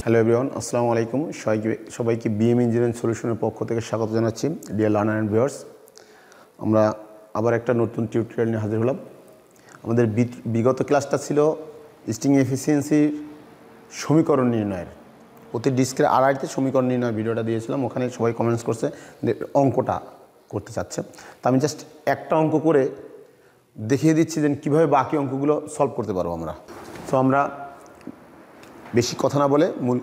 Hello everyone, আসসালামু আলাইকুম। সবাইকে বিএম ইঞ্জিনিয়ারিং সলিউশনের পক্ষ থেকে স্বাগত জানাচ্ছি। ডিয়ার লার্নার অ্যান্ড ভিউয়ার্স, আমরা আবার একটা নতুন টিউটোরিয়াল নিয়ে হাজির হলাম। আমাদের বিগত ক্লাসটা ছিল স্টিং এফিসিয়েন্সির সমীকরণ নির্ণয়ের। প্রতি ডিস্কের আড়াইতে সমীকরণ নির্ণয়ের ভিডিওটা দিয়েছিলাম। ওখানে সবাই কমেন্টস করছে যে অঙ্কটা করতে চাচ্ছে। তা আমি জাস্ট একটা অঙ্ক করে দেখিয়ে দিচ্ছি যে কীভাবে বাকি অঙ্কগুলো সলভ করতে পারবো আমরা। তো আমরা বেশি কথা না বলে মূল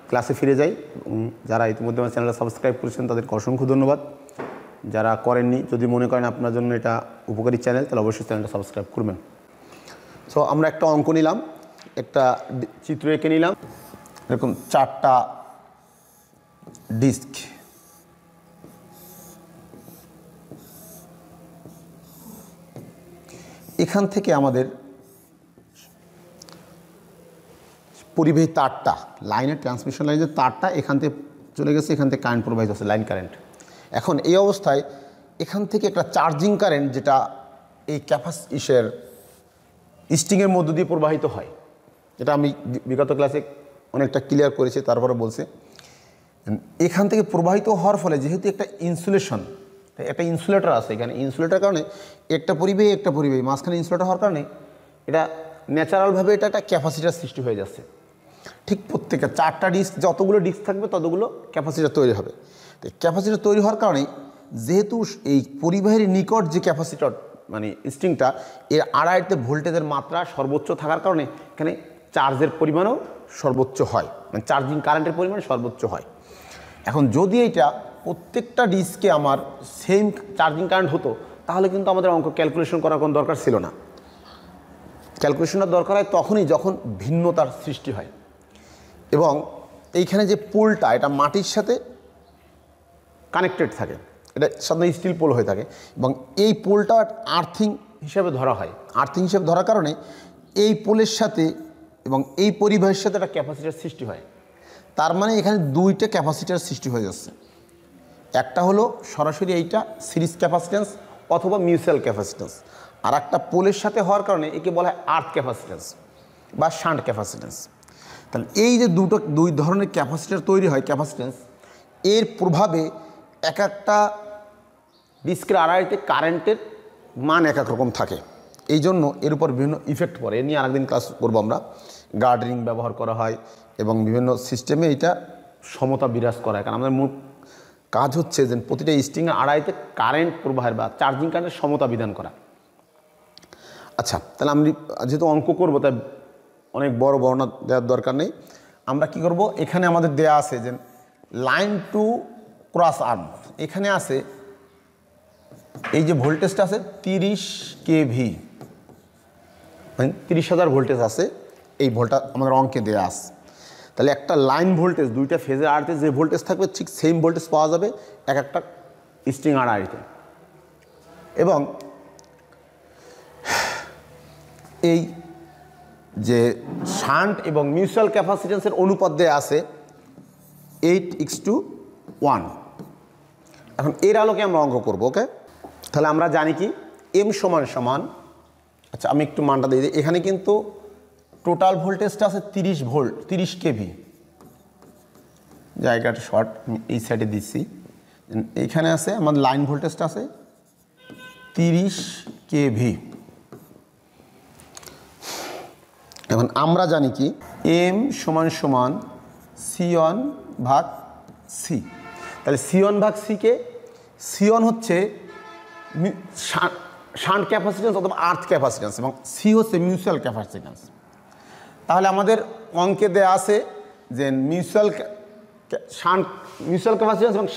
ক্লাসে ফিরে যাই। যারা ইতিমধ্যে আমার চ্যানেলটা সাবস্ক্রাইব করেছেন তাদেরকে অসংখ্য ধন্যবাদ। যারা করেননি, যদি মনে করেন আপনার জন্য এটা উপকারী চ্যানেল, তাহলে অবশ্যই চ্যানেলটা সাবস্ক্রাইব করবেন। সো আমরা একটা অঙ্ক নিলাম, একটা চিত্র এঁকে নিলাম। এরকম 4টা ডিস্ক, এখান থেকে আমাদের পরিবাহী তারটা, লাইনের ট্রান্সমিশন লাইনের তারটা এখান থেকে চলে গেছে, এখান থেকে কারেন্ট প্রবাহিত হচ্ছে, লাইন কারেন্ট। এখন এই অবস্থায় এখান থেকে একটা চার্জিং কারেন্ট, যেটা এই স্টিংয়ের মধ্য দিয়ে প্রবাহিত হয়, এটা আমি বিগত ক্লাসে অনেকটা ক্লিয়ার করেছি, তারপরে বলছে এখান থেকে প্রবাহিত হওয়ার ফলে যেহেতু একটা ইনসুলেটর আছে এখানে, ইনসুলেটর কারণে একটা পরিবাহী মাঝখানে ইনসুলেটর হওয়ার কারণে এটা ন্যাচারালভাবে এটা একটা ক্যাপাসিটার সৃষ্টি হয়ে যাচ্ছে। ঠিক প্রত্যেকটা 4টা ডিস্ক, যতগুলো ডিস্ক থাকবে ততগুলো ক্যাপাসিটার তৈরি হবে। তো ক্যাপাসিটার তৈরি হওয়ার কারণে যেহেতু এই পরিবাহীর নিকট যে ক্যাপাসিটর মানে স্ট্রিংটা, এর আড়াইতে ভোল্টেজের মাত্রা সর্বোচ্চ থাকার কারণে এখানে চার্জের পরিমাণও সর্বোচ্চ হয়, মানে চার্জিং কারেন্টের পরিমাণ সর্বোচ্চ হয়। এখন যদি এইটা প্রত্যেকটা ডিস্কে আমার সেম চার্জিং কারেন্ট হতো, তাহলে কিন্তু আমাদের অঙ্ক ক্যালকুলেশন করার কোনো দরকার ছিল না। ক্যালকুলেশনের দরকার হয় তখনই যখন ভিন্নতার সৃষ্টি হয়। এবং এইখানে যে পোলটা, এটা মাটির সাথে কানেক্টেড থাকে, এটা সাধারণত স্টিল পোল হয়ে থাকে, এবং এই পোলটা আর্থিং হিসাবে ধরা হয়। আর্থিং হিসাবে ধরার কারণে এই পোলের সাথে এবং এই পরিবাহের সাথে একটা ক্যাপাসিটার সৃষ্টি হয়। তার মানে এখানে 2টা ক্যাপাসিটার সৃষ্টি হয়ে যাচ্ছে। একটা হলো সরাসরি এইটা সিরিজ ক্যাপাসিট্যান্স অথবা মিউচুয়াল ক্যাপাসিট্যান্স, আর একটা পোলের সাথে হওয়ার কারণে একে বলা হয় আর্থ ক্যাপাসিট্যান্স বা শান্ট ক্যাপাসিট্যান্স। তাহলে এই যে দুই ধরনের ক্যাপাসিটার তৈরি হয়, ক্যাপাসিট্যান্স, এর প্রভাবে এক একটা ডিস্কের আড়াইতে কারেন্টের মান এক এক রকম থাকে। এই জন্য এর উপর বিভিন্ন ইফেক্ট পড়ে। এ নিয়ে আরেকদিন ক্লাস করবো আমরা। গার্ড রিং ব্যবহার করা হয় এবং বিভিন্ন সিস্টেমে এটা সমতা বিরাজ করা হয়। কারণ আমাদের মূল কাজ হচ্ছে যে প্রতিটা স্ট্রিংয়ের আড়াইতে কারেন্ট প্রবাহের বা চার্জিং কারেন্টের সমতা বিধান করা। আচ্ছা, তাহলে আমি যেহেতু অঙ্ক করবো, তাই অনেক বড় বর্ণনা দেওয়ার দরকার নেই। আমরা কি করব, এখানে আমাদের দেয়া আছে যে লাইন টু ক্রস আর্ম, এখানে আছে এই যে ভোল্টেজটা আছে 30 kV, মানে 30,000 ভোল্টেজ আছে। এই ভোল্টটা আমাদের অঙ্কে দেওয়া আছে। তাহলে একটা লাইন ভোল্টেজ, 2টা ফেজের আড়াইতে যে ভোল্টেজ থাকবে ঠিক সেম ভোল্টেজ পাওয়া যাবে এক একটা স্ট্রিং আড়াইতে। এবং এই যে শান্ট এবং মিউচুয়াল ক্যাপাসিট্যান্সের অনুপাত দেয়া আছে 8:1। এখন এর আলোকে আমরা অঙ্ক করব। ওকে, তাহলে আমরা জানি কি এম সমান, আচ্ছা আমি একটু মানটা দিয়ে দিই। এখানে কিন্তু টোটাল ভোল্টেজটা আছে 30 ভোল্ট, 30 kV। জায়গাটা শর্ট, আমি এই সাইডে দিচ্ছি। এইখানে আছে আমাদের লাইন ভোল্টেজটা আছে 30 kV। এখন আমরা জানি কি এম সমান C1/C। তাহলে C1/C কে, C1 হচ্ছে শান্ট ক্যাপাসিট্যান্স অথবা আর্থ ক্যাপাসিট্যান্স এবং C হচ্ছে মিউচুয়াল ক্যাপাসিট্যান্স। তাহলে আমাদের অঙ্কে দেয়া আছে যে মিউচুয়াল ক্যাপাসিট্যান্স এবং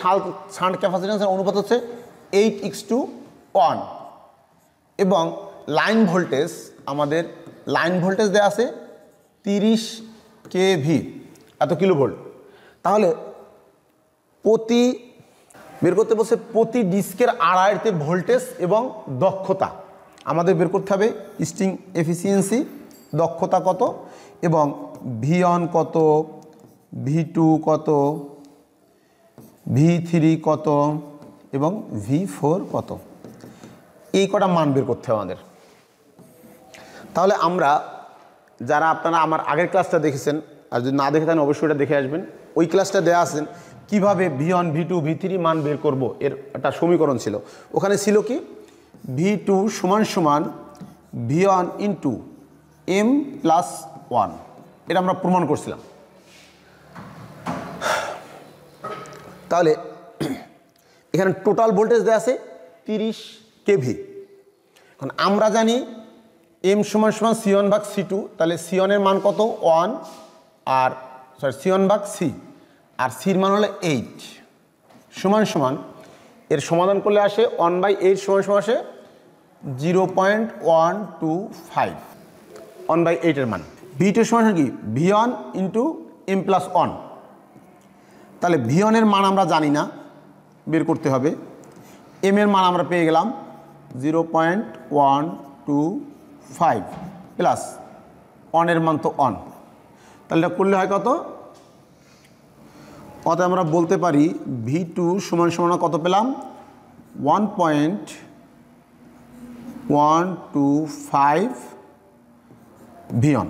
শান্ট ক্যাপাসিট্যান্সের অনুপাত হচ্ছে 8:1। এবং লাইন ভোল্টেজ, আমাদের লাইন ভোল্টেজ দেওয়া আছে 30 kV, এত কিলোভোল্ট। তাহলে বের করতে বলছে প্রতি ডিস্কের আড়াইতে ভোল্টেজ এবং দক্ষতা আমাদের বের করতে হবে। স্ট্রিং এফিসিয়েন্সি দক্ষতা কত, এবং V1 কত, V2 কত, V3 কত এবং V4 কত, এই কটা মান বের করতে হবে আমাদের। তাহলে আমরা যারা আপনারা আমার আগের ক্লাসটা দেখেছেন আর যদি না দেখে থাকেন অবশ্যই এটা দেখে আসবেন। ওই ক্লাসটা দেওয়া আছেন কীভাবে V1 V2 V3 মান বের করব, এর একটা সমীকরণ ছিল। ওখানে ছিল কি V2 সমান সমান V1 ইন্টু M+1, এটা আমরা প্রমাণ করছিলাম। তাহলে এখানে টোটাল ভোল্টেজ দেওয়া আছে 30 kV। এখন আমরা জানি M সমান সমান C1/C2, তাহলে C1 এর মান কত 1, আর C1/C, আর সির মান হলো 8 সমান সমান, এর সমাধান করলে আসে 1/8 সমান সমান আসে 0.125, 1/8 এর মান। V2 সমান কি V1 ইন্টু M+1, তাহলে V1 এর মান আমরা জানি না, বের করতে হবে। M এর মান আমরা পেয়ে গেলাম 0.125 প্লাস 1 এর মান তো 1, তাহলে এটা করলে হয় কত, অতএব আমরা বলতে পারি V2 সমান সমান কত পেলাম 1.125 V1,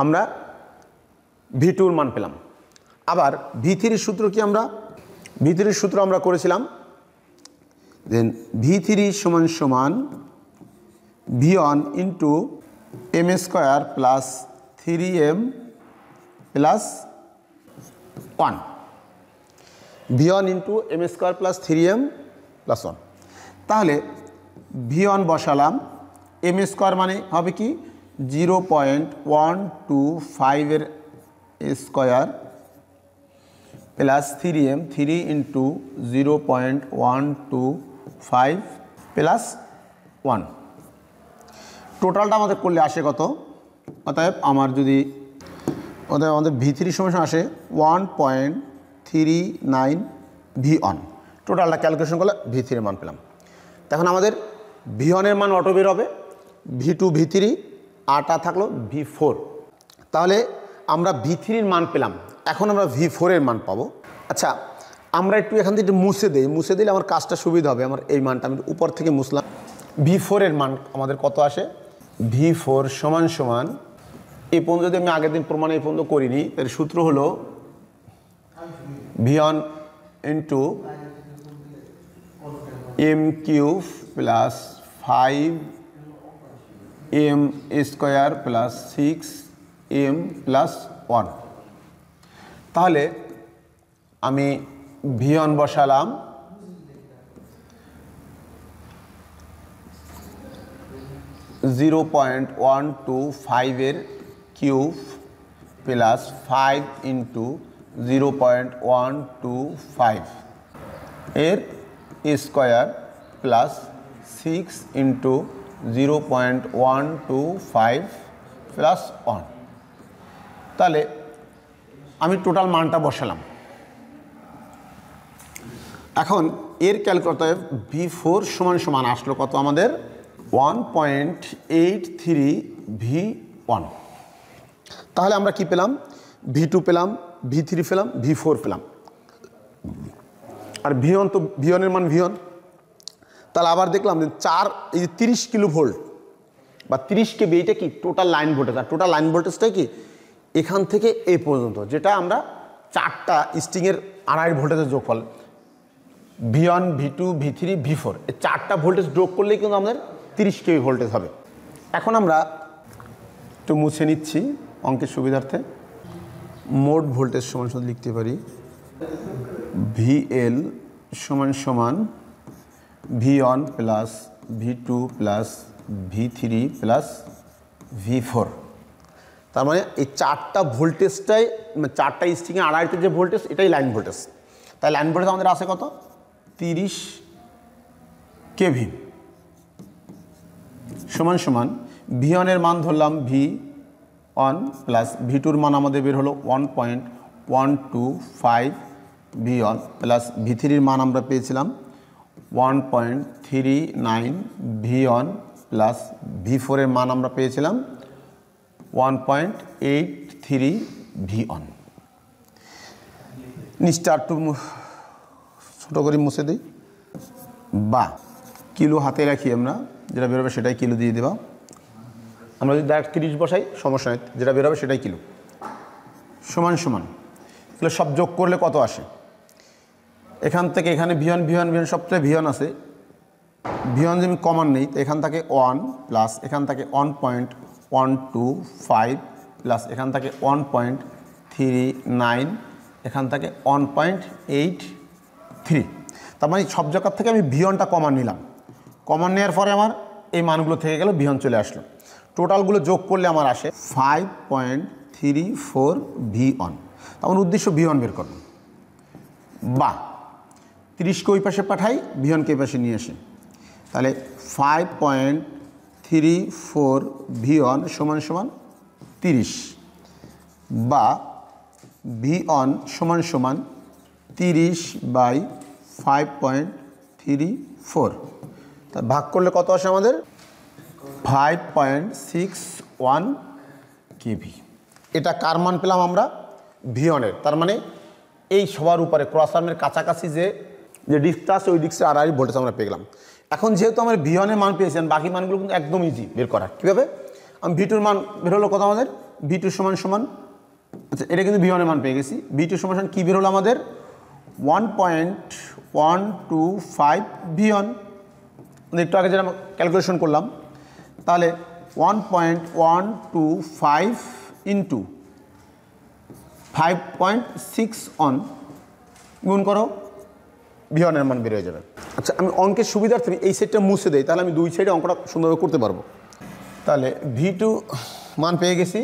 আমরা V2 মান পেলাম। আবার V3 সূত্র কি, আমরা V3 সূত্র আমরা করেছিলাম, দেন V3 সমান সমান V1 into M² plus 3M plus 1, V1 into M² plus 3M plus 1। তাহলে V1 বসালাম, M² মানে হবে কি 0.125 এর square plus 3M, 3 into 0.125 plus 1, টোটালটা আমাদের করলে আসে কত, অতএব আমাদের V3 সমান আসে 1.39 V1, টোটালটা ক্যালকুলেশন করলে V3 এর মান পেলাম। তখন আমাদের V1 এর মান অটো বের হবে, V2 V3 আটা থাকলো V4, তাহলে আমরা V3 এর মান পেলাম। এখন আমরা V4 এর মান পাবো। আচ্ছা, আমরা একটু এখান থেকে মুছে দিই, মুছে দিলে আমার কাজটা সুবিধা হবে। আমার এই মানটা আমি উপর থেকে মুছলাম। V4 এর মান আমাদের কত আসে, V4 সমান সমান, এই পর্যন্ত যদি আমি আগের দিন প্রমাণ এই পর্যন্ত করিনি, এর সূত্র হলো V1 into M³ plus 5M² plus 6M plus 1। তাহলে আমি V1 বসালাম, (0.125) এর কিউব প্লাস 5 ইন্টু 0.125 এর স্কোয়ার প্লাস 6 ইন্টু 0.125 প্লাস 1। তাহলে আমি টোটাল মানটা বসালাম। এখন এর ক্যালকুলেটর V4 সমান সমান আসলো কত আমাদের 1.83 V1। তাহলে আমরা কি পেলাম, V2 পেলাম, V3 পেলাম, V4 পেলাম, আর V1 তো V1 এর মান V1। তাহলে আবার দেখলাম যে 30 কিলো ভোল্ট বা 30 kV, এইটা কি টোটাল লাইন ভোল্টেজ। আর টোটাল লাইন ভোল্টেজটাই কি এখান থেকে এই পর্যন্ত, যেটা আমরা 4টা স্ট্রিংয়ের 2.5 ভোল্টেজের যোগফল, V1 V2 V3 V4, এই 4টা ভোল্টেজ যোগ করলেই কিন্তু আমাদের 30 kV ভোল্টেজ হবে। এখন আমরা একটু মুছে নিচ্ছি অঙ্কের সুবিধার্থে। মোট ভোল্টেজ সমান সমান লিখতে পারি VL সমান সমান V1 plus V2 plus V3 plus V4। তার মানে এই 4টা ভোল্টেজটাই, 4টা স্ট্রিংয়ে 2.5 যে ভোল্টেজ, এটাই লাইন ভোল্টেজ। তাই লাইন ভোল্টেজ আমাদের আছে কত 30 kV সমান সমান V1 এর মান ধরলাম V1 প্লাস V2 এর মান আমাদের বের হলো 1.125 V1 প্লাস V3 এর মান আমরা পেয়েছিলাম 1.39 V1 প্লাস V4 এর মান আমরা পেয়েছিলাম 1.83 V1। নিচটা একটু ছোটো করে মুছে দিই, বা কিলো হাতে রাখি আমরা, যেটা বেরোবে সেটাই কিলো দিয়ে দেবা। আমরা যদি ডাইরেক্ট 30 বসাই সমস্যা নেই, যেটা বেরোবে সেটাই কিলো। সমান সমান এগুলো সব যোগ করলে কত আসে? এখান থেকে এখানে ভিয়ন ভিয়ন ভিয়ন সবচেয়ে ভিয়ন আছে, ভিয়ন যদি কমন নেই তো এখান থেকে 1 প্লাস এখান থেকে 1.125 প্লাস এখান থেকে 1.39 এখান থেকে 1.83। তার মানে সব জায়গার থেকে আমি ভিয়নটা কমন নিলাম, কমন নেওয়ার পরে আমার এই মানগুলো থেকে গেল, ভিয়ন চলে আসলো। টোটালগুলো যোগ করলে আমার আসে 5.34 ভিয়ন। তখন উদ্দেশ্য ভিয়ন বের করব, বা 30কে ওই পাশে পাঠাই, ভিয়নকে এই পাশে নিয়ে আসি। তাহলে 5.34 ভিয়ন সমান সমান 30, বা ভিয়ন সমান সমান 30/5.34। তা ভাগ করলে কত আসে আমাদের? 5.61 কেভি। এটা কার মান পেলাম আমরা? ভিয়নের। তার মানে এই সবার উপরে ক্রস আর্মের কাছাকাছি যে ডিস্কটা আছে ওই ডিস্কের আড়াআড়ি ভোল্টেজ আমরা পেয়ে গেলাম। এখন যেহেতু আমরা ভিয়নের মান পেয়েছেন, বাকি মানগুলো কিন্তু একদম ইজি বের করা। কীভাবে? আমি ভি2-র মান বের হলো কত আমাদের? ভি2 সমান সমান, আচ্ছা এটা কিন্তু ভিয়নের মান পেয়ে গেছি। ভি2 সমান সমান কী বের হলো আমাদের? 1.125 ভিয়ন। একটু আগে যেটা ক্যালকুলেশন করলাম, তাহলে 1.125 ইন্টু 5.61 গুণ করো, ভিয়নের মান বের হয়ে যাবে। আচ্ছা আমি অঙ্কের সুবিধার্থে এই সাইডটা মুছে দেই, তাহলে আমি দুই সাইডে অঙ্কটা সুন্দরভাবে করতে পারবো। তাহলে ভি2 মান পেয়ে গেছি,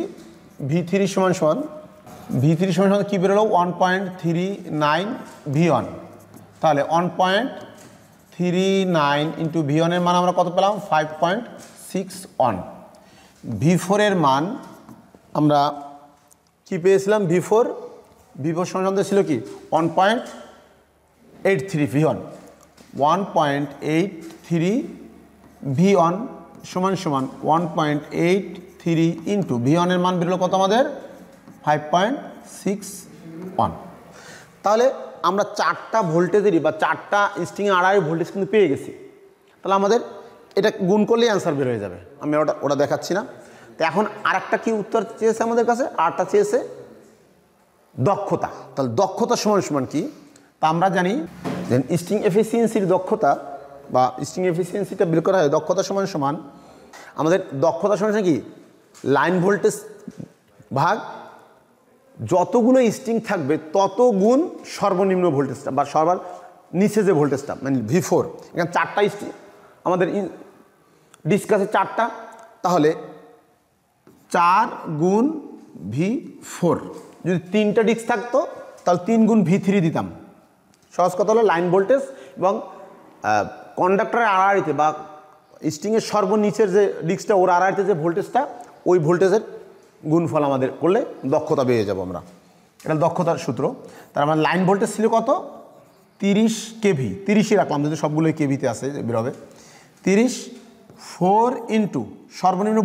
ভি3 সমান সমান, ভি3 সমান সমান কী বেরোলো? 1.39 ভিয়ন। তাহলে 1.39 ইন্টু ভিয়নের মান আমরা কত পেলাম? 5.61। ভি4-এর মান আমরা কি পেয়েছিলাম? ভি4 সমান ছিল কি? 1.83 ভিয়ন। 1.83 ভিয়ন সমান সমান 1.83 ইন্টু ভিয়নের মান বেরোলো কত আমাদের? 5.61। তাহলে আমরা 4টা ভোল্টেজেরই বা 4টা স্ট্রিংয়ে আড়াই ভোল্টেজ কিন্তু পেয়ে গেছি। তাহলে আমাদের এটা গুণ করলেই অ্যান্সার বের হয়ে যাবে। আমি ওটা দেখাচ্ছি না। তো এখন আরেকটা কি উত্তর চেয়েছে আমাদের কাছে? আরেকটা চেয়েছে দক্ষতা। তাহলে দক্ষতা সমান সমান কি? তা আমরা জানি যে স্ট্রিং এফিসিয়েন্সির দক্ষতা বা স্ট্রিং এফিসিয়েন্সিটা বের করা হয় দক্ষতা সমান সমান, আমাদের দক্ষতা সমান সমান কি? লাইন ভোল্টেজ ভাগ যতগুলো স্ট্রিং থাকবে তত গুণ সর্বনিম্ন ভোল্টেজটা বা সবার নিচে যে ভোল্টেজটা, মানে ভি4। এখানে 4টা স্ট্রিং আমাদের ডিস্ক আছে 4টা, তাহলে 4 গুণ ভি4। যদি 3টা ডিস্ক থাকতো তাহলে 3 গুণ ভি3 দিতাম। সহজ কথা হলো লাইন ভোল্টেজ এবং কন্ডাক্টরের আড়াআড়িতে বা স্ট্রিংয়ের সর্বনিচের যে ডিস্কটা ওর আড়াআড়িতে যে ভোল্টেজটা, ওই ভোল্টেজের গুণফল আমাদের করলে দক্ষতা পেয়ে যাব আমরা। এটা দক্ষতার সূত্র। তার মানে লাইন ভোল্টেজ ছিল কত? 30 কেভি। 30ই রাখলাম, যদি সবগুলোই কেভিতে আসে বেরোবে। 30 4 ইন্টু সর্বনিম্ন